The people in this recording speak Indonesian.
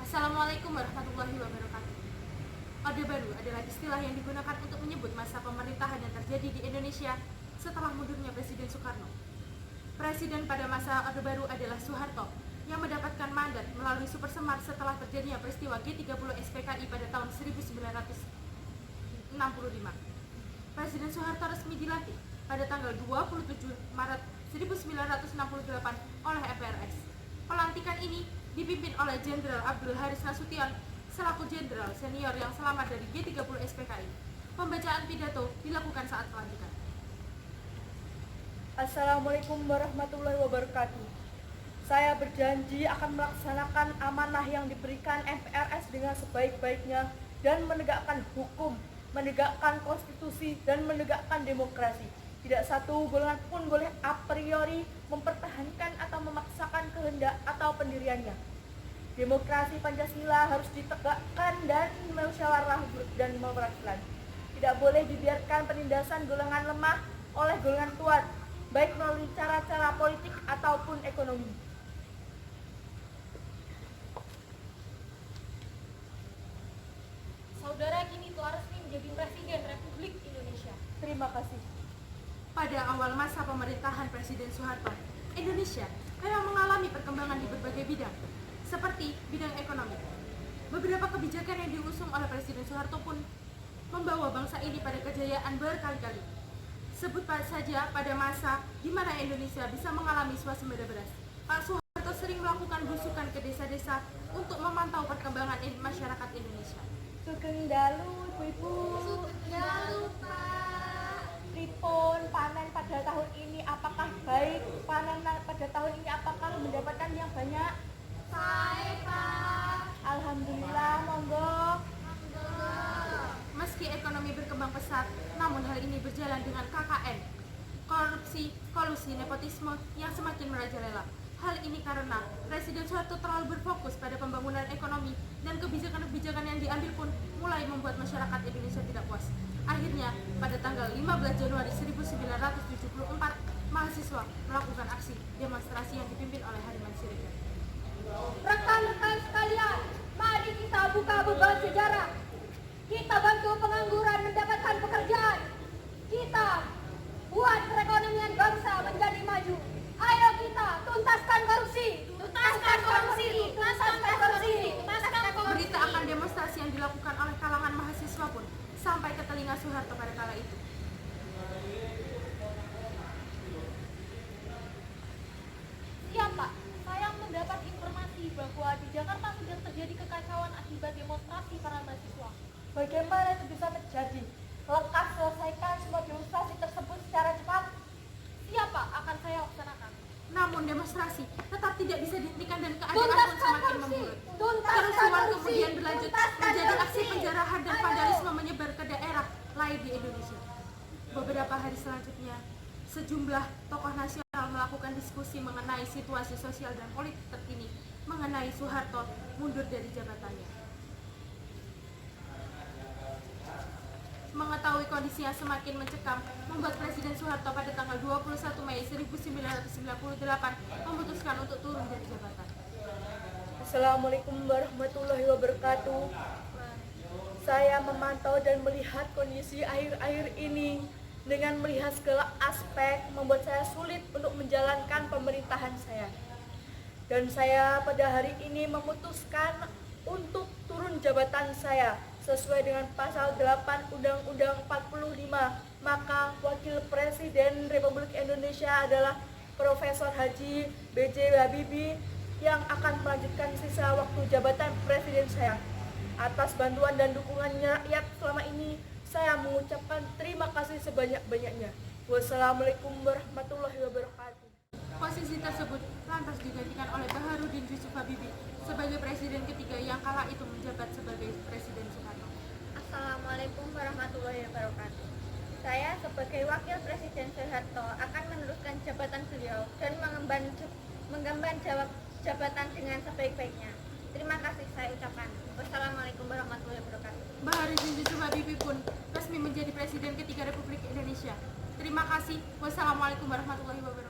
Assalamualaikum warahmatullahi wabarakatuh. Orde Baru adalah istilah yang digunakan untuk menyebut masa pemerintahan yang terjadi di Indonesia setelah mundurnya Presiden Soekarno. Presiden pada masa Orde Baru adalah Soeharto yang mendapatkan mandat melalui Supersemar setelah terjadinya peristiwa G30 SPKI pada tahun 1965. Presiden Soeharto resmi dilantik pada tanggal 27 Maret 1968 oleh MPRS. Pelantikan ini dipimpin oleh Jenderal Abdul Haris Nasution selaku jenderal senior yang selamat dari G30 SPKI. Pembacaan pidato dilakukan saat pelantikan. Assalamualaikum warahmatullahi wabarakatuh. Saya berjanji akan melaksanakan amanah yang diberikan MPRS dengan sebaik-baiknya dan menegakkan hukum, menegakkan konstitusi, dan menegakkan demokrasi. Tidak satu golongan pun boleh a priori mempertahankan atau memaksakan kehendak atau pendiriannya. Demokrasi Pancasila harus ditegakkan dan musyawarah dan perwakilan. Tidak boleh dibiarkan penindasan golongan lemah oleh golongan kuat, baik melalui cara-cara politik ataupun ekonomi. Saudara kini telah resmi menjadi Presiden Republik Indonesia. Terima kasih. Pada awal masa pemerintahan Presiden Soeharto, Indonesia memang mengalami perkembangan di berbagai bidang, seperti bidang ekonomi. Beberapa kebijakan yang diusung oleh Presiden Soeharto pun membawa bangsa ini pada kejayaan berkali-kali. Sebut saja pada masa di mana Indonesia bisa mengalami swasembada beras. Pak Soeharto sering melakukan belusukan ke desa-desa untuk memantau perkembangan masyarakat Indonesia. Sugeng dalu ibu-ibu. Sugeng Pak. Pripun panen pada tahun ini, apakah baik? Panen pada tahun ini apakah mendapatkan yang banyak? Baik Pak. Alhamdulillah, monggo. Meski ekonomi berkembang pesat, namun hal ini berjalan dengan KKN, korupsi, kolusi, nepotisme yang semakin merajalela. Hal ini karena Presiden Soeharto terlalu berfokus pada pembangunan ekonomi dan kebijakan-kebijakan yang diambil pun mulai membuat masyarakat Indonesia tidak puas. Akhirnya, pada tanggal 15 Januari 1974, mahasiswa melakukan aksi demonstrasi yang dipimpin oleh Hardiman Siregar. Rekan-rekan sekalian, mari kita buka beban sejarah. Kita bantu pengangguran mendapatkan pekerjaan. Kita buat perekonomian bangsa menjadi maju. Ayo kita tuntaskan korupsi. Tuntaskan korupsi. Tuntaskan korupsi. Tuntaskan korupsi. Berita akan demonstrasi yang dilakukan oleh kalangan mahasiswa pun sampai ke telinga Soeharto pada kala itu. Siap Pak, saya mendapat informasi bahwa di Jakarta sudah terjadi kekacauan akibat demonstrasi para mahasiswa. Bagaimana itu bisa terjadi? Lekas selesaikan semua demonstrasi tersebut secara cepat. Siap Pak, akan saya laksanakan. Namun demonstrasi tetap tidak bisa dihentikan dan keadaan pun Tuntaskan semakin korupsi. memburuk. Tuntaskan Kerusuhan korupsi. kemudian berlanjut Tuntaskan menjadi aksi korupsi. penjarahan dan Ayo. vandalisme menyebar ke daerah lain di Indonesia. Beberapa hari selanjutnya, sejumlah tokoh nasional melakukan diskusi mengenai situasi sosial dan politik terkini mengenai Soeharto mundur dari jabatannya. Mengetahui kondisi yang semakin mencekam, membuat Presiden Soeharto pada tanggal 21 Mei 1998 memutuskan untuk turun dari jabatan. Assalamualaikum warahmatullahi wabarakatuh. Saya memantau dan melihat kondisi akhir-akhir ini. Dengan melihat segala aspek membuat saya sulit untuk menjalankan pemerintahan saya. Dan saya pada hari ini memutuskan untuk turun jabatan saya sesuai dengan pasal 8 Undang-Undang 45. Maka Wakil Presiden Republik Indonesia adalah Profesor Haji B.J. Habibie yang akan melanjutkan sisa waktu jabatan Presiden saya. Atas bantuan dan dukungannya rakyat selama ini, saya mengucapkan terima kasih sebanyak-banyaknya. Wassalamualaikum warahmatullahi wabarakatuh. Posisi tersebut lantas digantikan oleh Baharudin Yusuf Habibie sebagai presiden ketiga yang kala itu menjabat sebagai Presiden Soekarno. Assalamualaikum warahmatullahi wabarakatuh. Saya sebagai Wakil Presiden Soeharto akan meneruskan jabatan beliau dan mengemban jabatan dengan sebaik-baiknya. Terima kasih saya ucapkan. Wassalamualaikum warahmatullahi wabarakatuh. Baharudin Yusuf Habibie pun resmi menjadi Presiden ketiga Republik Indonesia. Terima kasih. Wassalamualaikum warahmatullahi wabarakatuh.